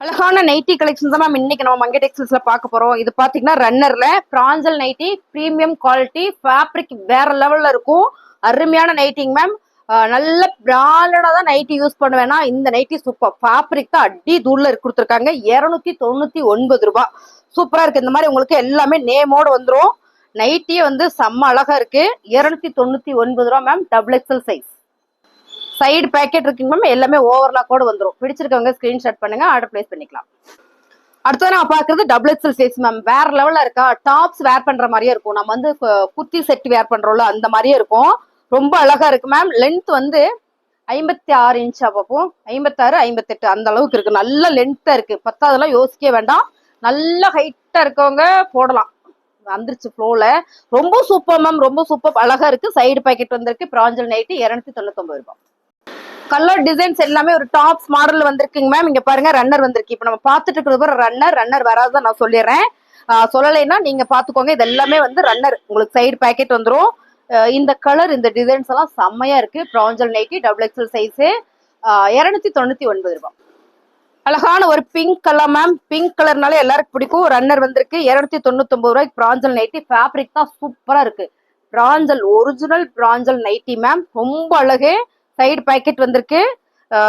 அழகான nightie collections தான் ma'am இன்னைக்கு நம்ம மங்கை டெக்ஸ்டைல்ஸ்ல பார்க்க போறோம். இது பாத்தீங்கன்னா ரன்னர்ல பிராஞ்சல் நைட்டி பிரீமியம் குவாலிட்டி ஃபேப்ரிக் வேற லெவல்ல இருக்கும். அருமையான நைட்டிங் மேம். நல்ல பிராண்டடா தான் நைட்டி யூஸ் பண்ணுவேன்னா இந்த நைட்டி சூப்பர். ஃபேப்ரிக் தான் அடி தூள்ல கொடுத்துருக்காங்க. 299 ரூபாய். சூப்பரா இருக்கு. இந்த மாதிரி உங்களுக்கு எல்லாமே நேமோட வந்துடும். நைட்டியே வந்து செம்ம அழகா இருக்கு. 299 ரூபாய் ma'am. Double XL size. Side pocket இருக்குங்க மேம். எல்லாமே ஓவர்லாக்கோட வந்துடும். பிடிச்சிருக்கவங்க ஸ்கிரீன்ஷாட் பண்ணுங்க, ஆர்டர் பிளேஸ் பண்ணிக்கலாம். அடுத்தது நான் பாக்குறது டபுள் எக்ஸல் சைஸ் மேம். வேற லெவல்ல இருக்கா. டாப்ஸ் வேர் பண்ற மாதிரியே இருக்கும். நம்ம வந்து குர்த்தி செட் வேர் பண்றோம்ல அந்த மாதிரியே இருக்கும். ரொம்ப அழகா இருக்கு மேம். லென்த் வந்து 56 இன்ச். அப்போ 56 58 அந்த அளவுக்கு இருக்கு. நல்ல லென்த்தா இருக்கு. பத்தாவதெல்லாம் யோசிக்க வேண்டாம். நல்ல ஹைட்டா இருக்கவங்க போடலாம். வந்துருச்சு ஃப்ளோல. ரொம்ப சூப்பர் மேம். ரொம்ப சூப்பர் அழகா இருக்கு. சைடு பேக்கெட் வந்திருக்கு. பிராஞ்சல் நைட்டி 299 ரூபாய். கலர் டிசைன்ஸ் எல்லாமே ஒரு டாப்ஸ் மாடல் வந்திருக்குங்க மேம். இங்க பாருங்க ரன்னர் வந்திருக்கு. இப்ப நம்ம பாத்துட்டு இருக்கிறது ரன்னர் வராதான் நான் சொல்லிடுறேன். சொல்லலைன்னா நீங்க பாத்துக்கோங்க. இது எல்லாமே வந்து ரன்னர். உங்களுக்கு சைடு பேக்கெட் வந்துடும். இந்த கலர் இந்த டிசைன்ஸ் எல்லாம் செம்மையா இருக்கு. பிராஞ்சல் நைட்டி டபுள் எக்ஸல் சைஸ் 299 ரூபாய். அழகான ஒரு பிங்க் கலர் மேம். பிங்க் கலர்னால எல்லாருக்கும் பிடிக்கும். ரன்னர் வந்திருக்கு. 299 ரூபாய்க்கு பிராஞ்சல் நைட்டி. ஃபேப்ரிக் தான் சூப்பரா இருக்கு. பிராஞ்சல் ஒரிஜினல் பிராஞ்சல் நைட்டி மேம். ரொம்ப அழகு. சைடு பேக்கெட் வந்திருக்கு.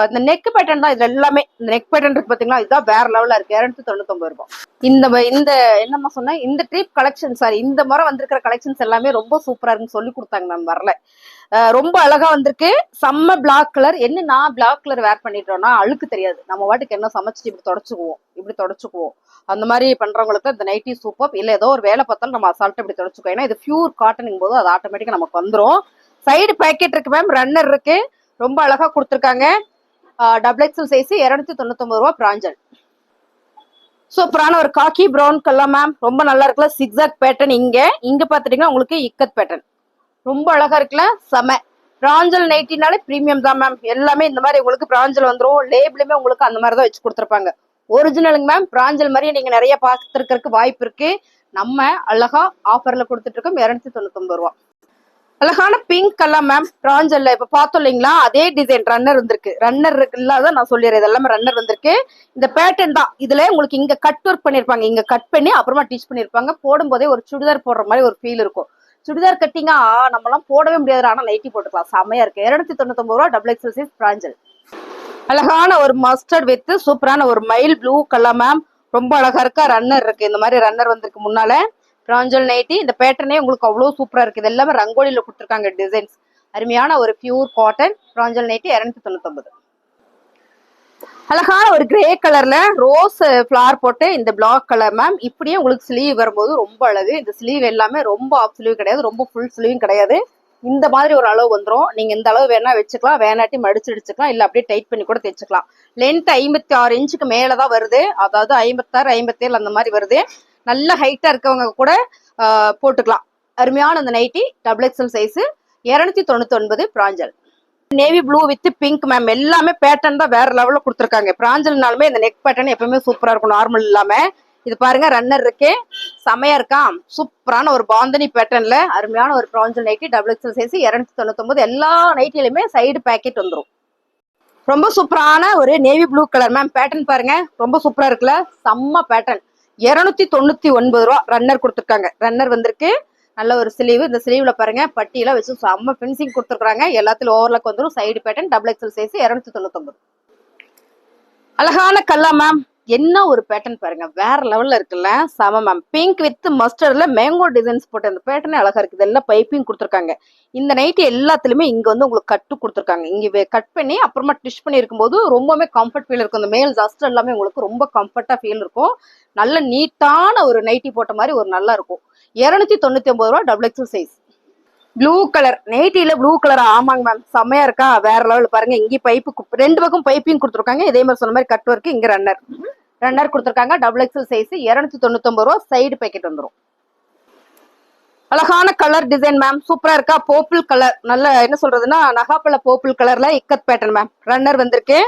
இந்த நெக் பேட்டர்ன் தான் இது எல்லாமே. இந்த நெக் பேட்டர்ன் இருக்கு பாத்தீங்களா, இதுதான் வேற லெவல்ல இருக்கு. 299 ரூபாய். இந்த என்னமா சொன்னேன், இந்த ட்ரீப் கலெக்ஷன் சாரி இந்த முறை வந்திருக்கிற கலெக்ஷன்ஸ் எல்லாமே ரொம்ப சூப்பரா இருக்குன்னு சொல்லி கொடுத்தாங்க மேம். வரல ரொம்ப அழகா வந்திருக்கு. செம்ம பிளாக் கலர். என்ன நான் பிளாக் கலர் வேர் பண்ணிட்டோம்னா அழுக்கு தெரியாது. நம்ம வாட்டுக்கு என்ன சமைச்சிட்டு இப்படி தொடச்சுக்குவோம். அந்த மாதிரி பண்றவங்களுக்கு இந்த நைட்டி சூப்பர். இல்ல ஏதோ ஒரு வேலை பார்த்தாலும் நம்ம அசால்ட்டா இப்படி தொடச்சுக்குவோம். ஏன்னா இது பியூர் காட்டனிங் போது அது ஆட்டோமேட்டிக்கா நமக்கு வந்துடும். சைடு பேக்கெட் இருக்கு மேம். ரன்னர் இருக்கு. ரொம்ப அழகா கொடுத்துருக்காங்க. டபுள் எக்ஸல் சைஸ் 299 ரூபாய். பிராஞ்சல். சூப்பரான ஒரு காக்கி பிரவுன் கலர் மேம். ரொம்ப நல்லா இருக்குல்ல. சிக்ஸாக் பேட்டர்ன். இங்க பாத்துட்டீங்கன்னா உங்களுக்கு இக்கத் பேட்டர்ன். ரொம்ப அழகா இருக்குல்ல. செம. பிராஞ்சல் நைட்டினாலே பிரீமியம் தான் மேம். எல்லாமே இந்த மாதிரி உங்களுக்கு பிராஞ்சல் வந்துடும். லேபிளுமே உங்களுக்கு அந்த மாதிரி தான் வச்சு கொடுத்துருப்பாங்க. ஒரிஜினலுங்க மேம். பிராஞ்சல் மாதிரியே நீங்க நிறைய பார்த்துருக்கிறதுக்கு வாய்ப்பு இருக்கு. நம்ம அழகா ஆஃபர்ல கொடுத்துட்டு இருக்கோம். 299 ரூபாய். அழகான பிங்க் கலர் மேம். பிராஞ்சல்ல இப்ப பார்த்தோம் இல்லைங்களா, அதே டிசைன் ரன்னர் வந்திருக்கு. ரன்னர் இருக்கு இல்லாத நான் சொல்லிடுறேன். இதெல்லாமே ரன்னர் வந்திருக்கு. இந்த பேட்டர்ன் தான். இதுல உங்களுக்கு இங்க கட் ஒர்க் பண்ணிருப்பாங்க. இங்க கட் பண்ணி அப்புறமா டிச் பண்ணிருப்பாங்க. போடும் போதே ஒரு சுடிதார் போடுற மாதிரி ஒரு ஃபீல் இருக்கும். சுடிதார் கட்டிங்கா நம்ம எல்லாம் போடவே முடியாது. ஆனா நைட்டி போட்டுக்கலாம். செமையா இருக்கு. 299 ரூபாய். Double XL size. பிராஞ்சல். அழகான ஒரு மஸ்டர்ட் வித் சூப்பரான ஒரு மைல் ப்ளூ கலர் மேம். ரொம்ப அழகா இருக்கா. ரன்னர் இருக்கு. இந்த மாதிரி ரன்னர் வந்திருக்கு முன்னால. பிராஞ்சல் நைட்டி. இந்த பேட்டர்னே உங்களுக்கு அவ்வளவு சூப்பரா இருக்கு. இது எல்லாமே ரங்கோலியில கொடுத்துருக்காங்க டிசைன்ஸ். அருமையான ஒரு பியூர் காட்டன் பிராஞ்சல் நைட்டி 299. அழகான ஒரு கிரே கலர்ல ரோஸ் ஃபிளவர் போட்டு இந்த பிளாக் கலர் மேம். இப்படியே உங்களுக்கு ஸ்லீவ் வரும்போது ரொம்ப அழகு. இந்த ஸ்லீவ் எல்லாமே ரொம்ப ஆஃப் ஸ்லீவ் கிடையாது, ரொம்ப ஃபுல் ஸ்லீவும் கிடையாது. இந்த மாதிரி ஒரு அளவு வந்துடும். நீங்க இந்த அளவு வேணா வச்சுக்கலாம், வேணாட்டி மடிச்சு அடிச்சுக்கலாம், இல்ல அப்படியே டைட் பண்ணி கூட தைச்சுக்கலாம். லென்த் 56 இன்ச்சுக்கு மேலதான் வருது. அதாவது 56 57 அந்த மாதிரி வருது. நல்ல ஹைட்டா இருக்கவங்க கூட போட்டுக்கலாம். அருமையான இந்த நைட்டி டபுள் எக்ஸல் சைஸ் 299. பிராஞ்சல். Navy blue with pink ma'am. எல்லாமே பேட்டர்ன் தான் வேற லெவல்ல கொடுத்துருக்காங்க. பிராஞ்சல்னாலுமே இந்த நெக் பேட்டர்ன் எப்பவுமே சூப்பரா இருக்கும். நார்மல் இல்லாம இது பாருங்க. ரன்னர் இருக்கே செமையா இருக்கா. சூப்பரான ஒரு பாந்தனி பேட்டர்ன்ல அருமையான ஒரு பிராஞ்சல் நைட்டி டபுள் எக்ஸல் சைஸ் 299. எல்லா நைட்டிலுமே சைடு பேக்கெட் வந்துடும். ரொம்ப சூப்பரான ஒரு navy blue colour ma'am. Pattern பாருங்க. ரொம்ப சூப்பரா இருக்குல்ல. செம்ம பேட்டர்ன். 299 ரூபா. ரன்னர் கொடுத்துருக்காங்க. ரன்னர் வந்திருக்கு. நல்ல ஒரு ஸ்லீவ். இந்த ஸ்லீவ்ல பாருங்க பட்டியெல்லாம் வச்சு செம்ம பினிஷிங் கொடுத்துருக்காங்க. எல்லாத்துலயும் ஓவர்லாக் வந்துடும். Side pattern double XL size 299. அழகான கலர் மேம். என்ன ஒரு பேட்டர்ன் பாருங்க. வேற லெவல்ல இருக்குல்ல. செம மேம். பிங்க் வித் மஸ்டர்ட்ல மேங்கோ டிசைன்ஸ் போட்டு அந்த பேட்டர்னே அழகா இருக்கு. இதெல்லாம் பைப்பிங் கொடுத்துருக்காங்க. இந்த நைட்டி எல்லாத்துலயுமே இங்க வந்து உங்களுக்கு கட்டு கொடுத்துருக்காங்க. இங்க கட் பண்ணி அப்புறமா டிஷ் பண்ணி இருக்கும்போது ரொம்பவே கம்ஃபர்ட் ஃபீல் இருக்கும். இந்த மேல் ஜஸ்ட் எல்லாமே உங்களுக்கு ரொம்ப கம்ஃபர்ட்டா ஃபீல் இருக்கும். நல்ல நீட்டான ஒரு நைட்டி போட்ட மாதிரி ஒரு நல்லா இருக்கும். 299 ரூபாய். Double XL size. Blue colour நைட்டில ப்ளூ கலர். ஆமாங்க மேம். செம்மையா இருக்கா. வேற லெவல் பாருங்க. இங்கே பைப்பு ரெண்டு பக்கம் பைப்பிங் கொடுத்துருக்காங்க. இதே மாதிரி சொன்ன மாதிரி கட் ஒர்க். இங்க ரன்னர் கொடுத்துருக்காங்க. டபுள் எக்ஸல் சைஸ் 299 ரூபாய். சைடு பேக்கெட் வந்துடும். அழகான கலர் டிசைன் மேம். சூப்பரா இருக்கா. போப்பிள் கலர். நல்ல என்ன சொல்றதுன்னா நகாப்பழ போப்பிள் கலர்ல இக்கத் பேட்டர்ன் மேம். ரன்னர் வந்திருக்கு.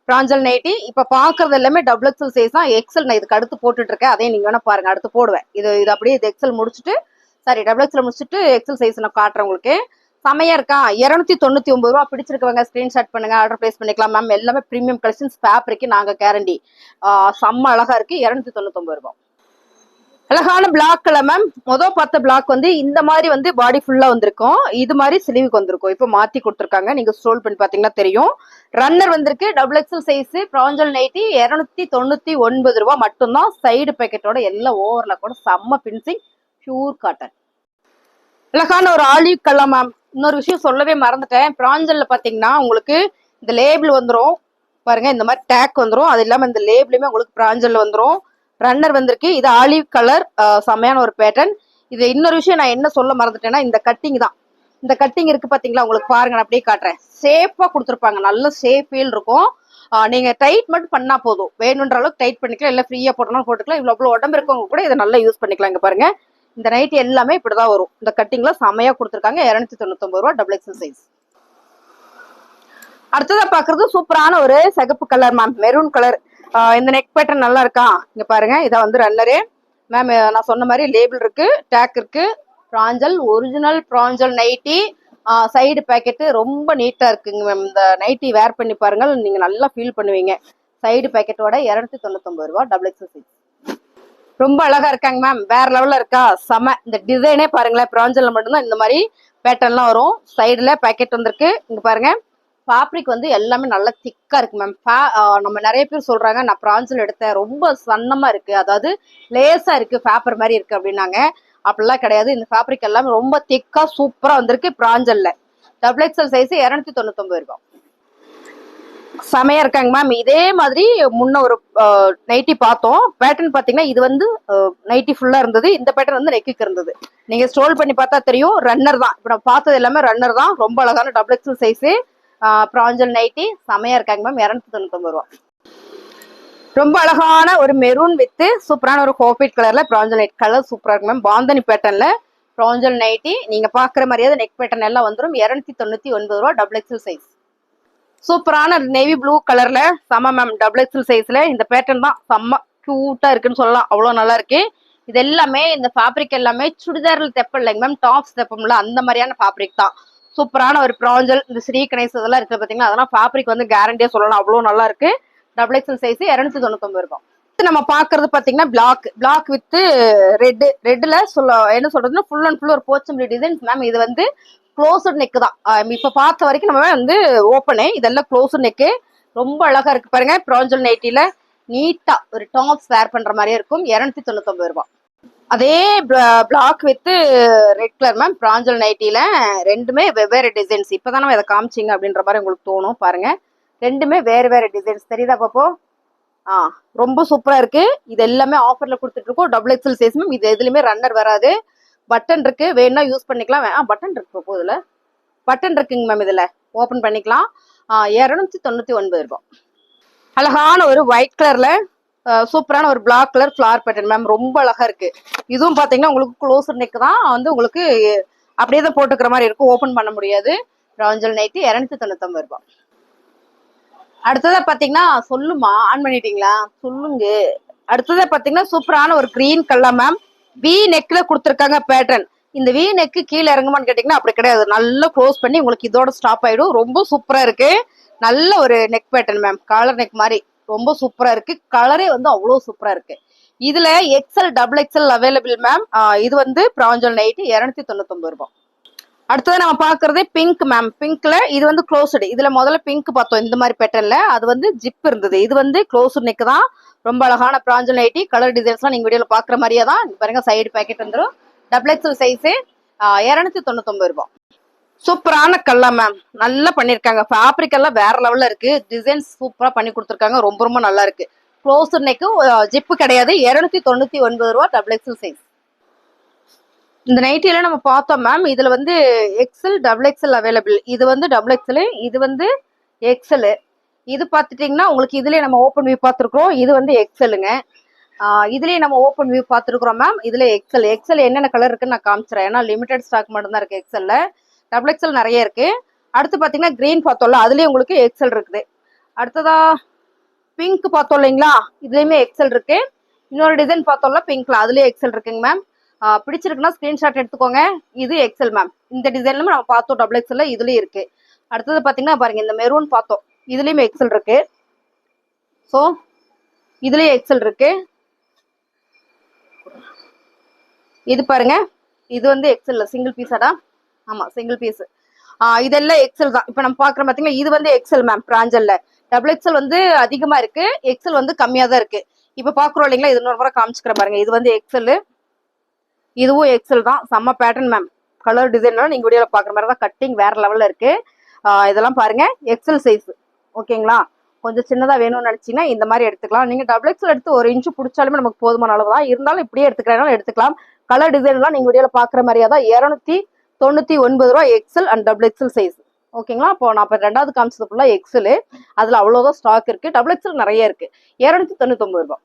பிராஞ்சல் நைட்டி. இப்ப பாக்குறது எல்லாமே டபுள் எக்ஸல் சைஸ் தான். எக்ஸல் நான் இதுக்கு அடுத்து போட்டுட்டு இருக்கேன். அதே நீங்க வேணா பாருங்க. அடுத்து போடுவேன். இது அப்படியே இது எக்ஸல் முடிச்சுட்டு சாரி டபுள் எக்ஸல் முடிச்சுட்டு எக்ஸல் சைஸ் நான் காட்டுறேன் உங்களுக்கு. செமையா இருக்கா? 299 ரூபா. பிடிச்சிருக்கவங்க ஸ்கிரீன்ஷாட் பண்ணுங்க, ஆர்டர் பிளேஸ் பண்ணிக்கலாம் மேம். எல்லாமே பிரீமியம் கலெக்ஷன்ஸ், ஃபேப்ரிக் நாங்க கேரண்டி. செம்ம அழகா இருக்கு. 299 ரூபாய். அழகான பிளாக் கலர் மேம். பார்த்த பிளாக் வந்து இந்த மாதிரி வந்து பாடி ஃபுல்லா வந்திருக்கும். இது மாதிரி ஸ்லீவுக்கு வந்திருக்கும். இப்போ மாத்தி கொடுத்துருக்காங்க. நீங்க ஸ்க்ரோல் பண்ணி பாத்தீங்கன்னா தெரியும். ரன்னர் வந்திருக்கு. டபுள் எக்ஸல் சைஸ் பிராஞ்சல் நைட்டி 299 ரூபாய் மட்டும்தான். சைடு பேக்கெட்டோட எல்லா ஓவர்ல கூட செம்ம பின்சிங், பியூர் காட்டன். அழகான ஒரு ஆலிவ் கலர் மேம். இன்னொரு விஷயம் சொல்லவே மறந்துட்டேன். பிராஞ்சல்ல பாத்தீங்கன்னா உங்களுக்கு இந்த லேபிள் வந்துடும் பாருங்க. இந்த மாதிரி டேக் வந்துடும். அது இல்லாம இந்த லேபிளுமே உங்களுக்கு பிராஞ்சல்ல வந்துடும். ரன்னர் வந்திருக்கு. இது ஆலிவ் கலர், செமையான ஒரு பேட்டர்ன். இது இன்னொரு விஷயம் நான் என்ன சொல்ல மறந்துட்டேன்னா, இந்த கட்டிங் தான். இந்த கட்டிங் இருக்கு பாத்தீங்களா, உங்களுக்கு பாருங்க, நான் அப்படியே காட்டுறேன். சேஃபா கொடுத்துருப்பாங்க. நல்ல சேஃப் ஃபீல் இருக்கும். நீங்க டைட் மட்டும் பண்ணா போதும். வேணுன்ற அளவுக்கு டைட் பண்ணிக்கலாம், இல்ல ஃப்ரீயா போட்டோம்னா போட்டுக்கலாம். இவ்வளவு உடம்பு இருக்கவங்க கூட இதை நல்லா யூஸ் பண்ணிக்கலாம். இங்க பாருங்க, இந்த நைட்டி எல்லாமே இப்படிதான் வரும். இந்த கட்டிங்ல செமையா கொடுத்துருக்காங்க. 299 ரூபாய், டபுள் எக்ஸல் சைஸ். அடுத்ததா பாக்குறது சூப்பரான ஒரு சிகப்பு கலர் மேம், மெரூன் கலர். இந்த நெக் பேட்டர்ன் நல்லா இருக்கா? இங்க பாருங்க, இதான் வந்து ரன்னரே மேம். நான் சொன்ன மாதிரி லேபிள் இருக்கு, டேக் இருக்கு. பிராஞ்சல், ஒரிஜினல் பிராஞ்சல் நைட்டி. சைடு பேக்கெட் ரொம்ப நீட்டா இருக்குங்க மேம். இந்த நைட்டி வேர் பண்ணி பாருங்க, நீங்க நல்லா ஃபீல் பண்ணுவீங்க. சைடு பேக்கெட்டோட 299 ரூபாய், டபுள் எக்ஸல் சைஸ். ரொம்ப அழகா இருக்காங்க மேம். வேற லெவல்ல இருக்கா? செம. இந்த டிசைனே பாருங்களேன், பிராஞ்சல்ல மட்டும்தான் இந்த மாதிரி பேட்டர்ன்லாம் வரும். சைடுல பேக்கெட் வந்திருக்கு. இங்க பாருங்க, ஃபேப்ரிக் வந்து எல்லாமே நல்லா திக்கா இருக்கு மேம். நம்ம நிறைய பேர் சொல்றாங்க, நான் பிராஞ்சல் எடுத்தேன், ரொம்ப சன்னமா இருக்கு, அதாவது லேசா இருக்கு, பேப்பர் மாதிரி இருக்கு அப்படின்னாங்க. அப்படிலாம் கிடையாது. இந்த ஃபேப்ரிக் எல்லாமே ரொம்ப திக்கா சூப்பரா வந்திருக்கு. பிராஞ்சல்ல டபுள் எக்ஸல் சைஸ் 299 ரூபாய். செமையா இருக்காங்க மேம். இதே மாதிரி முன்ன ஒரு நைட்டி பார்த்தோம். பேட்டர்ன் பாத்தீங்கன்னா இது வந்து நைட்டி ஃபுல்லா இருந்தது. இந்த பேட்டர்ன் வந்து நெக்குக்கு இருந்தது. நீங்க ஸ்க்ரோல் பண்ணி பார்த்தா தெரியும். ரன்னர் தான். இப்ப நான் பார்த்தது எல்லாமே ரன்னர் தான். ரொம்ப அழகான டபுள் எக்ஸல் சைஸ் பிராஞ்சல் நைட்டி செமையா இருக்காங்க மேம். 299 ரூபாய். ரொம்ப அழகான ஒரு மெரூன் வித் சூப்பரான ஒரு ஹோபிட் கலர்ல பிராஞ்சல் நைட். கலர் சூப்பரா இருக்கு மேம். பாந்தனி பேட்டர்ன்ல பிராஞ்சல் நைட்டி. நீங்க பாக்குற மாதிரியாவது நெக் பேட்டர்ன் எல்லாம் வந்துடும். 299 ரூபாய், டபுள் எக்ஸல் சைஸ். சூப்பரான நேவி ப்ளூ கலர்ல செம்ம மேம். டபுள் எக்ஸல் சைஸ்ல இந்த பேட்டர்ன் தான் செம்ம கியூட்டா இருக்குன்னு சொல்லலாம். அவ்வளவு நல்லா இருக்கு. இது எல்லாமே இந்த ஃபேப்ரிக் எல்லாமே சுடிதாரில் தெப்பம் இல்லைங்க மேம், டாப்ஸ் தெப்பம்ல அந்த மாதிரியான ஃபேப்ரிக் தான். சூப்பரான ஒரு பிராஞ்சல், இந்த ஸ்ரீ கணேஸ் இதெல்லாம் இருக்கு பாத்தீங்களா, அதெல்லாம் ஃபேப்ரிக் வந்து கேரண்டியா சொல்லலாம். அவ்வளவு நல்லா இருக்கு. டபுள் எக்ஸல் சைஸ் 299 ரூபாய். நம்ம பாக்குறது பாத்தீங்கன்னா பிளாக் வித் ரெட்ல என்ன சொல்றதுன்னா ஃபுல் அண்ட் ஃபுல் ஒரு போச்சம்பள்ளி டிசைன்ஸ் மேம். இது வந்து க்ளோஸ்ட் நெக் தான். இப்ப பார்த்த வரைக்கும் நம்ம வந்து ஓப்பனே, இதெல்லாம் க்ளோஸ்ட் நெக்கு. ரொம்ப அழகா இருக்கு பாருங்க. பிராஞ்சல் நைட்டில நீட்டா ஒரு டாப்ஸ் வேர் பண்ற மாதிரியே இருக்கும். 299 ரூபாய். அதே black with red colour ma'am. பிராஞ்சல் நைட்டில ரெண்டுமே வெவ்வேறு டிசைன்ஸ். இப்பதான் நம்ம இதை காமிச்சிங்க அப்படின்ற மாதிரி உங்களுக்கு தோணும். பாருங்க, ரெண்டுமே வேற டிசைன்ஸ் தெரியுதா பாப்போ? ரொம்ப சூப்பரா இருக்கு. இது எல்லாமே ஆஃபர்ல கொடுத்துட்டு இருக்கோம். Double XL size ma'am. இது எதுலயுமே ரன்னர் வராது. பட்டன் இருக்கு, வேணும்னா யூஸ் பண்ணிக்கலாம். பட்டன் இருக்கு, இதுல பட்டன் இருக்குங்க மேம். இதுல ஓபன் பண்ணிக்கலாம். 299 ரூபாய். அழகான ஒரு ஒயிட் கலர்ல சூப்பரான ஒரு black colour flare pattern ma'am. ரொம்ப அழகா இருக்கு. இதுவும் பாத்தீங்கன்னா உங்களுக்கு க்ளோசர் நெக் தான். வந்து உங்களுக்கு அப்படியே தான் போட்டுக்கிற மாதிரி இருக்கும். ஓபன் பண்ண முடியாது. பிராஞ்சல் நைட்டி 299 ரூபாய். அடுத்ததா பாத்தீங்கன்னா, சொல்லுமா ஆன் பண்ணிட்டீங்களா? சொல்லுங்க. அடுத்ததா பாத்தீங்கன்னா சூப்பரான ஒரு கிரீன் கலர் மேம். வி நெக்ல கொடுத்துருக்காங்க பேட்டர்ன். இந்த வி நெக்கு கீழே இறங்குமான்னு கேட்டீங்கன்னா அப்படி கிடையாது. நல்லா க்ளோஸ் பண்ணி உங்களுக்கு இதோட ஸ்டாப் ஆயிடும். ரொம்ப சூப்பரா இருக்கு. நல்ல ஒரு neck pattern ma'am. Collar neck மாதிரி ரொம்ப சூப்பரா இருக்கு. கலரே வந்து அவ்வளவு சூப்பரா இருக்கு. இதுல XL double XL available ma'am. இது வந்து பிராஞ்சல் நைட்டி 299 ரூபாய். அடுத்தது நம்ம பாக்குறது பிங்க் மேம். பிங்க்ல இது வந்து க்ளோஸ்டு. இதுல முதல்ல பிங்க் பார்த்தோம் இந்த மாதிரி பேட்டர்ன்ல, அது வந்து ஜிப் இருந்தது. இது வந்து க்ளோஸ்டு நெக் தான். ரொம்ப அழகான பிராஞ்சல் நைட்டி. கலர் டிசைன்ஸ்லாம் நீங்க வீடியோல பாக்குற மாதிரியே தான். பாருங்க, சைடு பேக்கெட் வந்துடும். டபுள் எக்ஸல் சைஸ் 299 ரூபாய். சூப்பரான கலர் மேம். நல்லா பண்ணிருக்காங்க. ஃபேப்ரிக் எல்லாம் வேற லெவல்ல இருக்கு. டிசைன்ஸ் சூப்பரா பண்ணி கொடுத்துருக்காங்க. ரொம்ப நல்லா இருக்கு. க்ளோஸ்டு நெக்கு, ஜிப்பு கிடையாது. 299 ரூபாய், டபுள் எக்ஸல் சைஸ். இந்த நைட்டில நம்ம பார்த்தோம் மேம். இதுல வந்து எக்ஸல் டபுள் எக்ஸல் அவைலபிள். இது வந்து டபுள் எக்ஸல், இது வந்து எக்ஸல். இது பார்த்துட்டீங்கன்னா உங்களுக்கு இதுலயே நம்ம ஓப்பன் வியூ பார்த்துருக்கோம். இது வந்து எக்ஸலுங்க. இதுலயே நம்ம ஓப்பன் வியூ பார்த்துருக்குறோம் மேம். இதுல எக்ஸல் என்னென்ன கலர் இருக்குன்னு நான் காமிச்சிடறேன். ஏன்னா லிமிடெட் ஸ்டாக் மட்டும் தான் இருக்கு எக்ஸல்ல. டபுள் எக்ஸல் நிறைய இருக்கு. அடுத்து பாத்தீங்கன்னா கிரீன் பார்த்தோம்ல, அதுலயே உங்களுக்கு எக்ஸல் இருக்குது. அடுத்ததா பிங்க் பார்த்தோம் இல்லைங்களா, இதுலயுமே எக்ஸல் இருக்கு. இன்னொரு டிசைன் பார்த்தோம்ல பிங்க்ல, அதுலயே எக்ஸல் இருக்குங்க மேம். பிடிச்சிருக்குன்னா ஸ்கிரீன்ஷாட் எடுத்துக்கோங்க. இது எக்ஸல் மேம். இந்த டிசைன்ல நம்ம பார்த்தோம் டபுள் எக்ஸல்ல, இதுலயும் இருக்கு. அடுத்தது பாத்தீங்கன்னா பாருங்க, இந்த மெரூன் பார்த்தோம், இதுலயுமே எக்ஸல் இருக்கு. ஸோ இதுலயும் எக்ஸல் இருக்கு. இது பாருங்க, இது வந்து எக்ஸல்ல சிங்கிள் பீஸாடா, ஆமா சிங்கிள் பீஸ். இதெல்லாம் எக்ஸல் தான். இப்ப நம்ம பாக்குறோம் பாத்தீங்கன்னா, இது வந்து எக்ஸல் மேம். பிராஞ்சல்ல டபுள் எக்ஸல் வந்து அதிகமா இருக்கு, எக்ஸல் வந்து கம்மியா தான் இருக்கு. இப்ப பாக்குறோம் இல்லைங்களா, இது இன்னொரு முறை காமிச்சுக்கிறேன் பாருங்க. இது வந்து எக்ஸல், இதுவும் எக்ஸல் தான். செம்ம பேட்டர்ன் மேம். கலர் டிசைன்லாம் நீங்க வீடியோல பாக்குற மாதிரி தான், கட்டிங் வேற லெவல்ல இருக்கு. இதெல்லாம் பாருங்க எக்ஸல் சைஸ். ஓகேங்களா, கொஞ்சம் சின்னதா வேணும்னு நினைச்சீங்கன்னா இந்த மாதிரி எடுத்துக்கலாம். நீங்க டபுள் எக்ஸல் எடுத்து 1 இன்ச்சு பிடிச்சாலுமே நமக்கு போதுமான அளவு தான். இருந்தாலும் இப்படியே எடுத்துக்கிறனால எடுத்துக்கலாம். கலர் டிசைன்லாம் நீங்க வீடியோல பாக்குற மாதிரியா தான். 299 ரூபா XL and double XL size. ஓகேங்களா, இப்போ நான் இப்போ ரெண்டாவது காமிச்சது ஃபுல்லா எக்ஸல். அதுல அவ்வளவுதான் ஸ்டாக் இருக்கு. டபுள் எக்ஸல் நிறைய இருக்கு. 299 ரூபாய்.